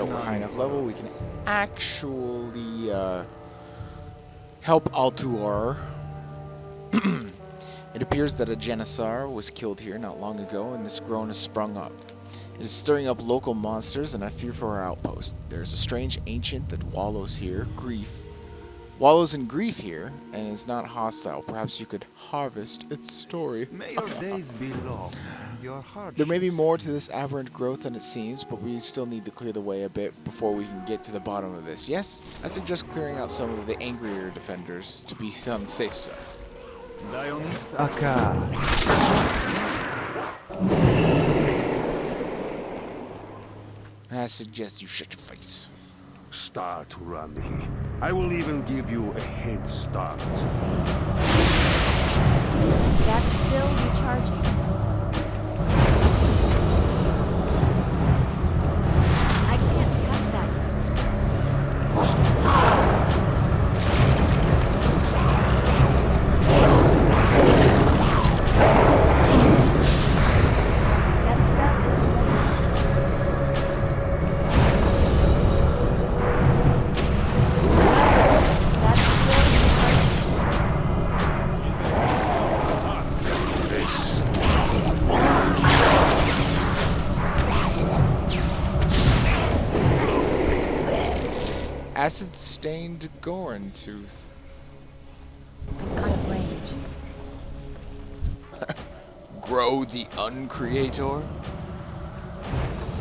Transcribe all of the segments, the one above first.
that we're high enough level, we can actually help Altuar. It appears that a Janissar was killed here not long ago, and this Grone has sprung up. It is stirring up local monsters, and I fear for our outpost. There's a strange ancient that wallows in grief here, and is not hostile. Perhaps you could harvest its story. May your days be long. Your heart There may be more to this aberrant growth than it seems, but we still need to clear the way a bit before we can get to the bottom of this. Yes, I suggest clearing out some of the angrier defenders to be on the safe side. Dionys Akar. I suggest you shut your face. Start running. I will even give you a head start. That's still recharging. I can't pass that yet. That spell isn't ready. That's still recharging. This. Acid-stained Goron tooth. Out of range. Grow the Uncreator.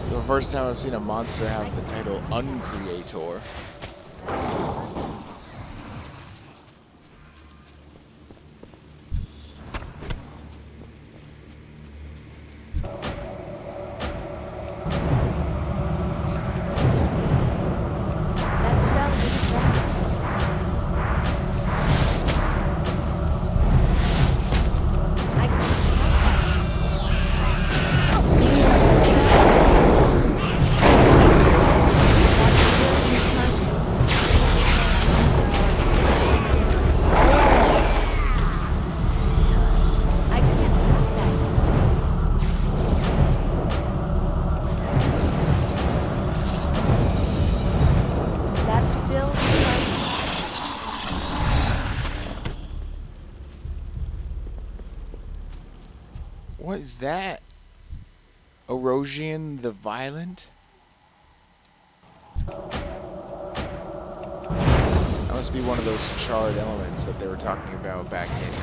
So the first time I've seen a monster have the title Uncreator. That spell isn't ready. I can't pass That's still recharging. What is that? Erosian the Violent? That must be one of those charred elements that they were talking about back in,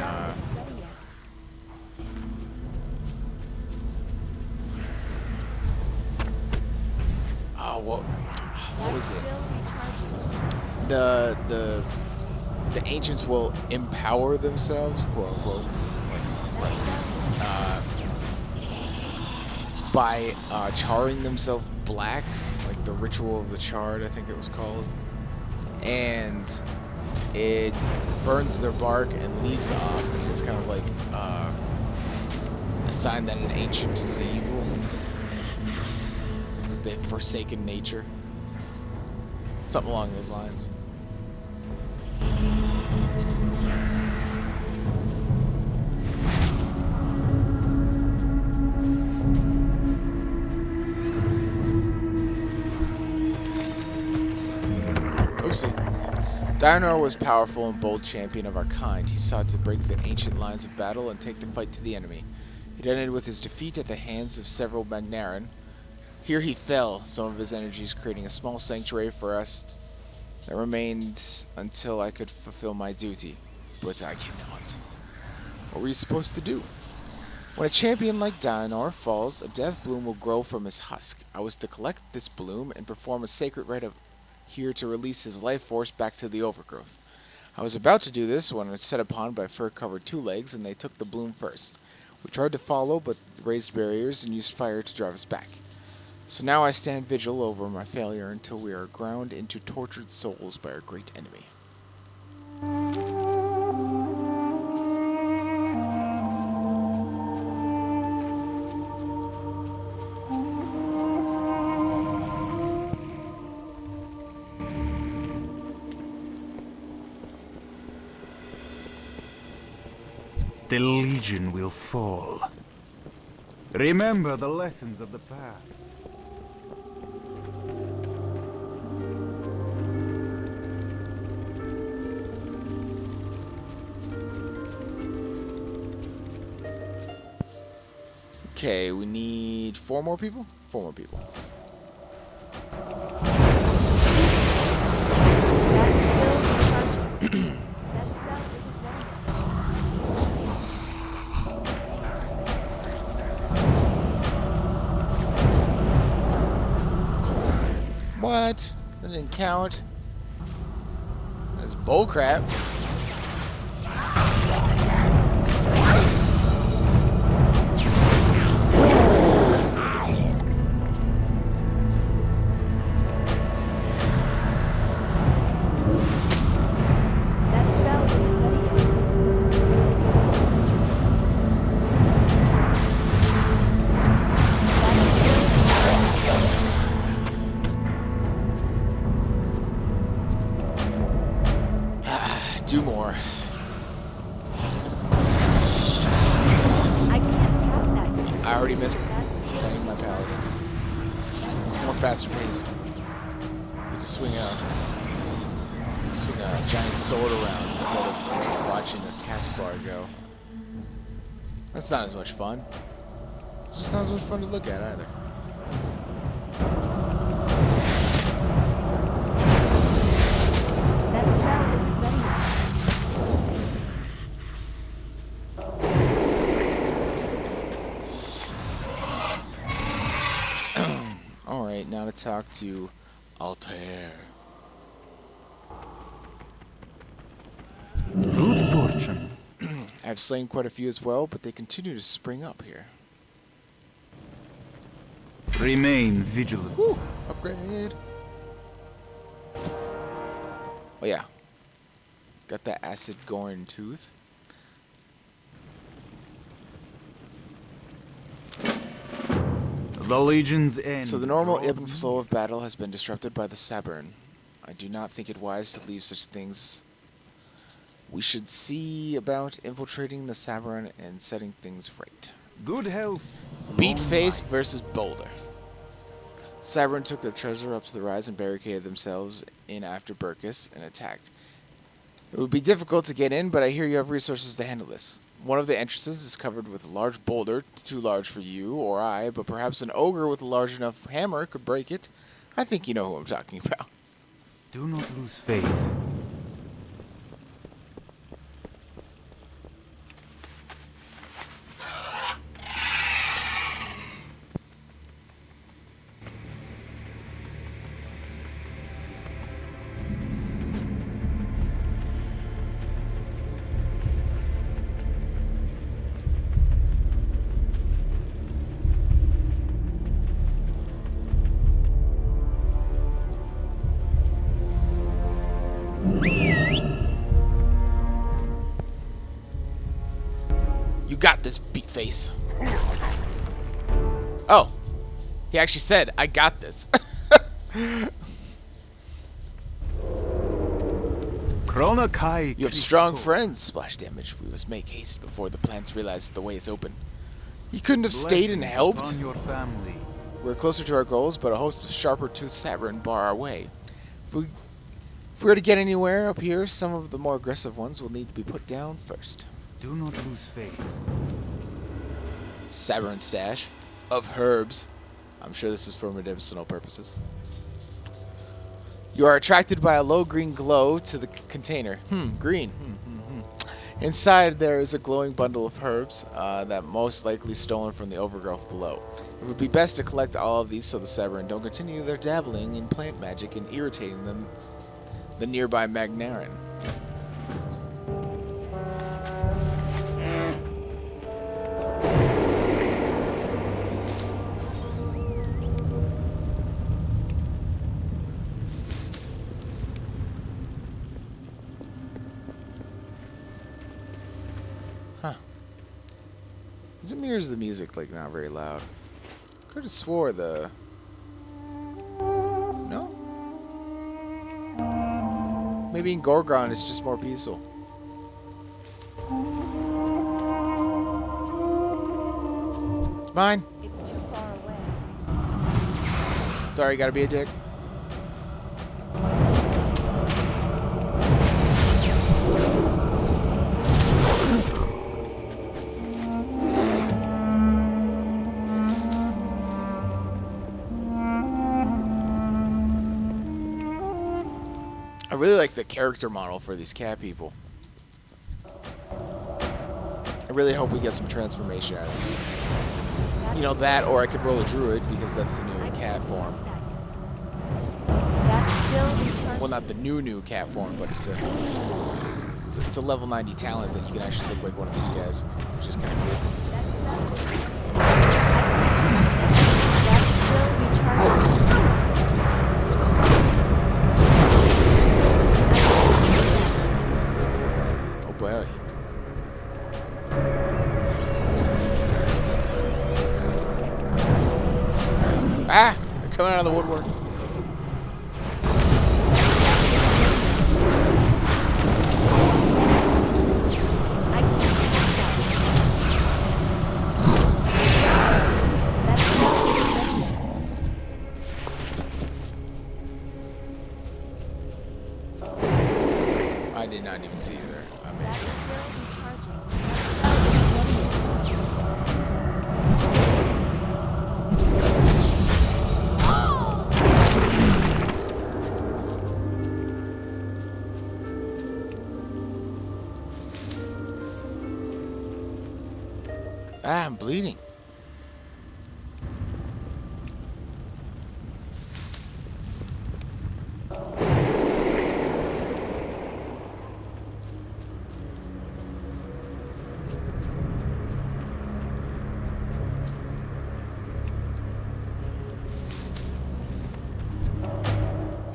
what was it? Still recharging. The ancients will empower themselves, quote unquote, like parentheses, by charring themselves black, like the ritual of the charred, I think it was called, and it burns their bark and leaves off, and it's kind of like a sign that an ancient is evil because they've forsaken nature. Something along those lines. Oopsie. Draenor was powerful and bold champion of our kind. He sought to break the ancient lines of battle and take the fight to the enemy. It ended with his defeat at the hands of several Magnaran. Here he fell, some of his energies creating a small sanctuary for us that remained until I could fulfill my duty. But I cannot. What were you supposed to do? When a champion like Draenor falls, a death bloom will grow from his husk. I was to collect this bloom and perform a sacred rite of here to release his life force back to the overgrowth. I was about to do this when I was set upon by fur-covered two legs, and they took the bloom first. We tried to follow, but raised barriers and used fire to drive us back. So now I stand vigil over my failure until we are ground into tortured souls by our great enemy. The Legion will fall. Remember the lessons of the past. Okay, we need 4 more people? 4 more people. That's still recharging. That spell isn't ready. What? That didn't count. That's bullcrap. That spell isn't ready yet. Do more. I can't cast that yet. I already missed That's playing my paladin. It's more faster paced. You just swing a giant sword around instead of watching a cast bar go. That's not as much fun. It's just not as much fun to look at either. That spell isn't ready yet. Alright, now to talk to Altair. Good fortune. I've slain quite a few as well, but they continue to spring up here. Remain vigilant. Woo! Upgrade! Oh yeah. Got that acid Gorn tooth. The Legion's end. So the normal draws ebb and flow of battle has been disrupted by the Sabern. I do not think it wise to leave such things. We should see about infiltrating the Sabern and setting things right. good health. Beatface versus Boulder. Sabern took their treasure up to the rise and barricaded themselves in after Burkus and attacked. It would be difficult to get in, but I hear you have resources to handle this. One of the entrances is covered with a large boulder, too large for you or I, but perhaps an ogre with a large enough hammer could break it. I think you know who I'm talking about. Do not lose faith. You got this, Beatface. Oh. He actually said, I got this. Chronokai. You have strong friends. Splash damage. We must make haste before the plants realize the way is open. You couldn't have stayed and helped. On your family. We're closer to our goals, but a host of sharper-toothed Sabern bar our way. If we're to get anywhere up here, some of the more aggressive ones will need to be put down first. Do not lose faith. Sabern stash of herbs. I'm sure this is for medicinal purposes. You are attracted by a low green glow to the container. Green. Inside there is a glowing bundle of herbs that most likely stolen from the overgrowth below. It would be best to collect all of these so the Sabern don't continue their dabbling in plant magic and irritating the nearby Magnarin. Huh. Is it me or is the music like not very loud? Could have swore the... No? Maybe in Gorgrond it's just more peaceful. It's mine. It's too far away. Sorry, gotta be a dick. really like the character model for these cat people. I really hope we get some transformation items. You know, that, or I could roll a druid, because that's the new cat form. That's still recharging. Well, not the new cat form, but it's a level 90 talent that you can actually look like one of these guys, which is kind of cool. That's still recharging. Oh boy. Ah! They're coming out of the woodwork. I can't trust that. That's still I did not even see you there. I mean, That's still recharging. ah, I'm bleeding.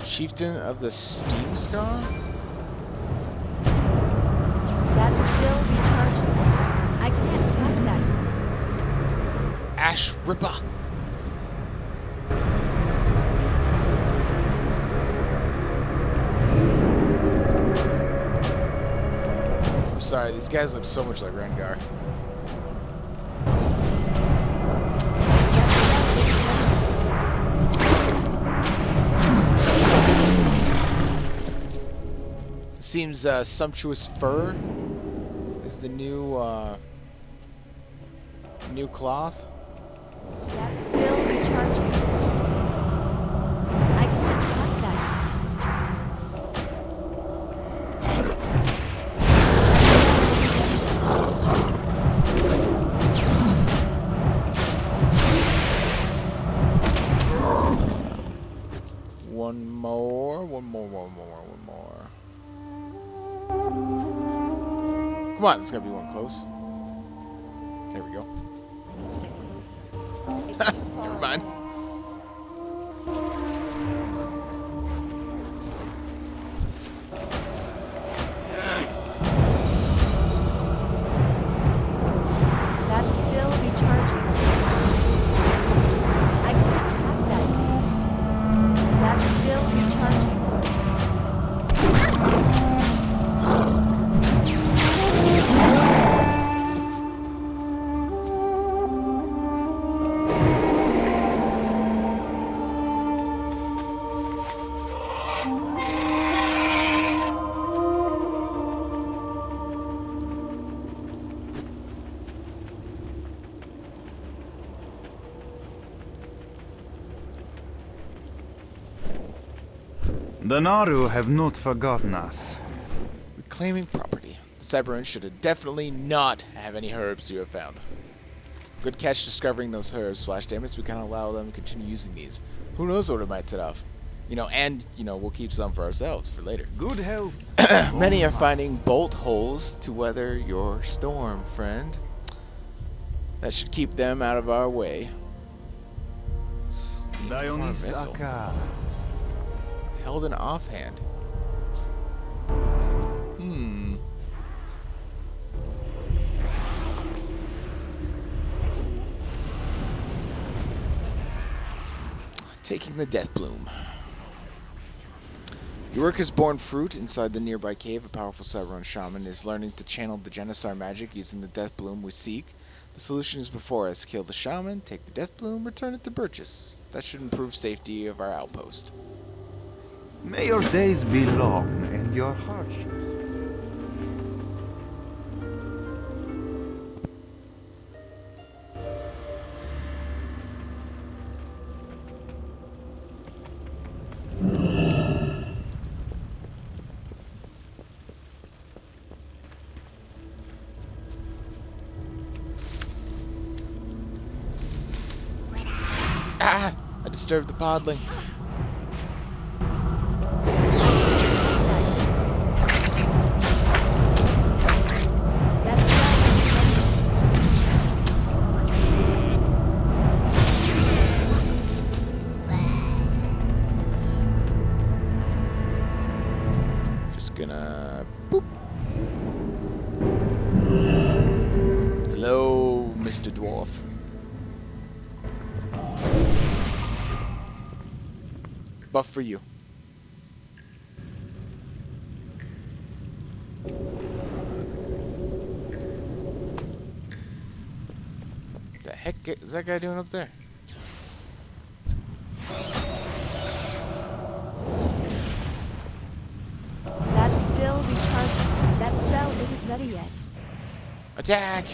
Chieftain of the Steam Scar? That's still recharging. I can't pass that yet. Ash Ripper. I'm sorry, these guys look so much like Rengar. Seems Sumptuous Fur is the new new cloth. That's still recharging. I can't pass that One more. Come on, there's gotta be one close. There we go. Never mind. That's still recharging. I can't pass that yet. That's still recharging. The Naru have not forgotten us. Reclaiming property. The Cybermen should have definitely not have any herbs you have found. Good catch discovering those herbs, Splash Damage. We can't allow them to continue using these. Who knows what it might set off. You know, and, you know, we'll keep some for ourselves for later. Good health. Many are finding bolt holes to weather your storm, friend. That should keep them out of our way. Steam missile. Dionysaka. Held in offhand. Taking the Death Bloom. Your work has borne fruit. Inside the nearby cave, a powerful Cybermen shaman is learning to channel the Genisar magic using the Death Bloom we seek. The solution is before us. Kill the shaman, take the Death Bloom, return it to Burgess. That should improve safety of our outpost. May your days be long and your hardships. Ah! I disturbed the podling. Just gonna boop. Hello, Mr. Dwarf. Buff for you. What the heck is that guy doing up there? That's still recharging. That spell isn't ready yet. Attack!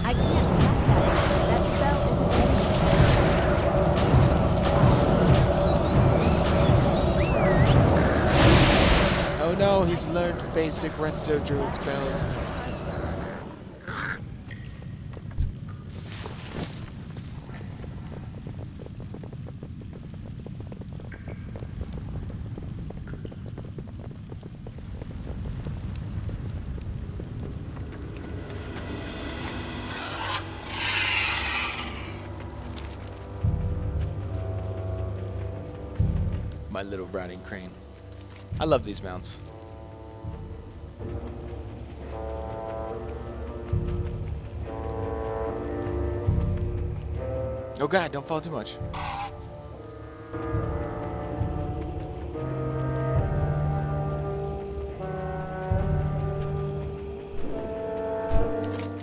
I can't cast that. That spell isn't ready yet. Oh no, he's learned basic resto druid spells. My little brownie crane. I love these mounts. Oh god, don't fall too much.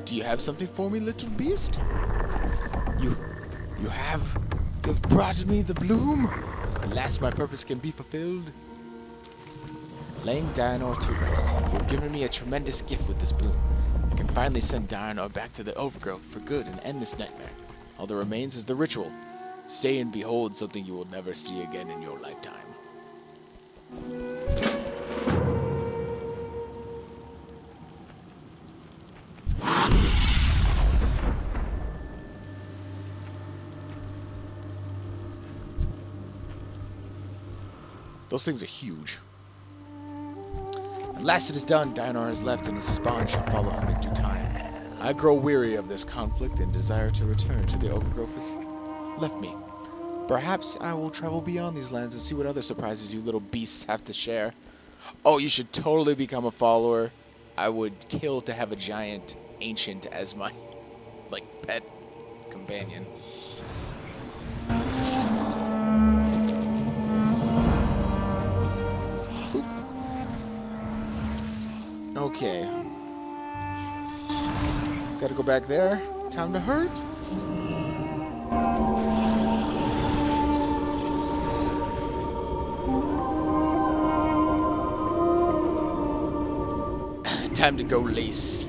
Do you have something for me, little beast? You have brought me the bloom. At last my purpose can be fulfilled. Laying Draenor to rest. You have given me a tremendous gift with this bloom. I can finally send Draenor back to the overgrowth for good and end this nightmare. All that remains is the ritual. Stay and behold something you will never see again in your lifetime. Those things are huge. At last it is done. Draenor has left, and his spawn shall follow him in due time. I grow weary of this conflict and desire to return to the overgrowth has left me. Perhaps I will travel beyond these lands and see what other surprises you little beasts have to share. Oh, you should totally become a follower. I would kill to have a giant ancient as my, pet companion. Okay. Gotta go back there. Time to hearth. Time to go lay siege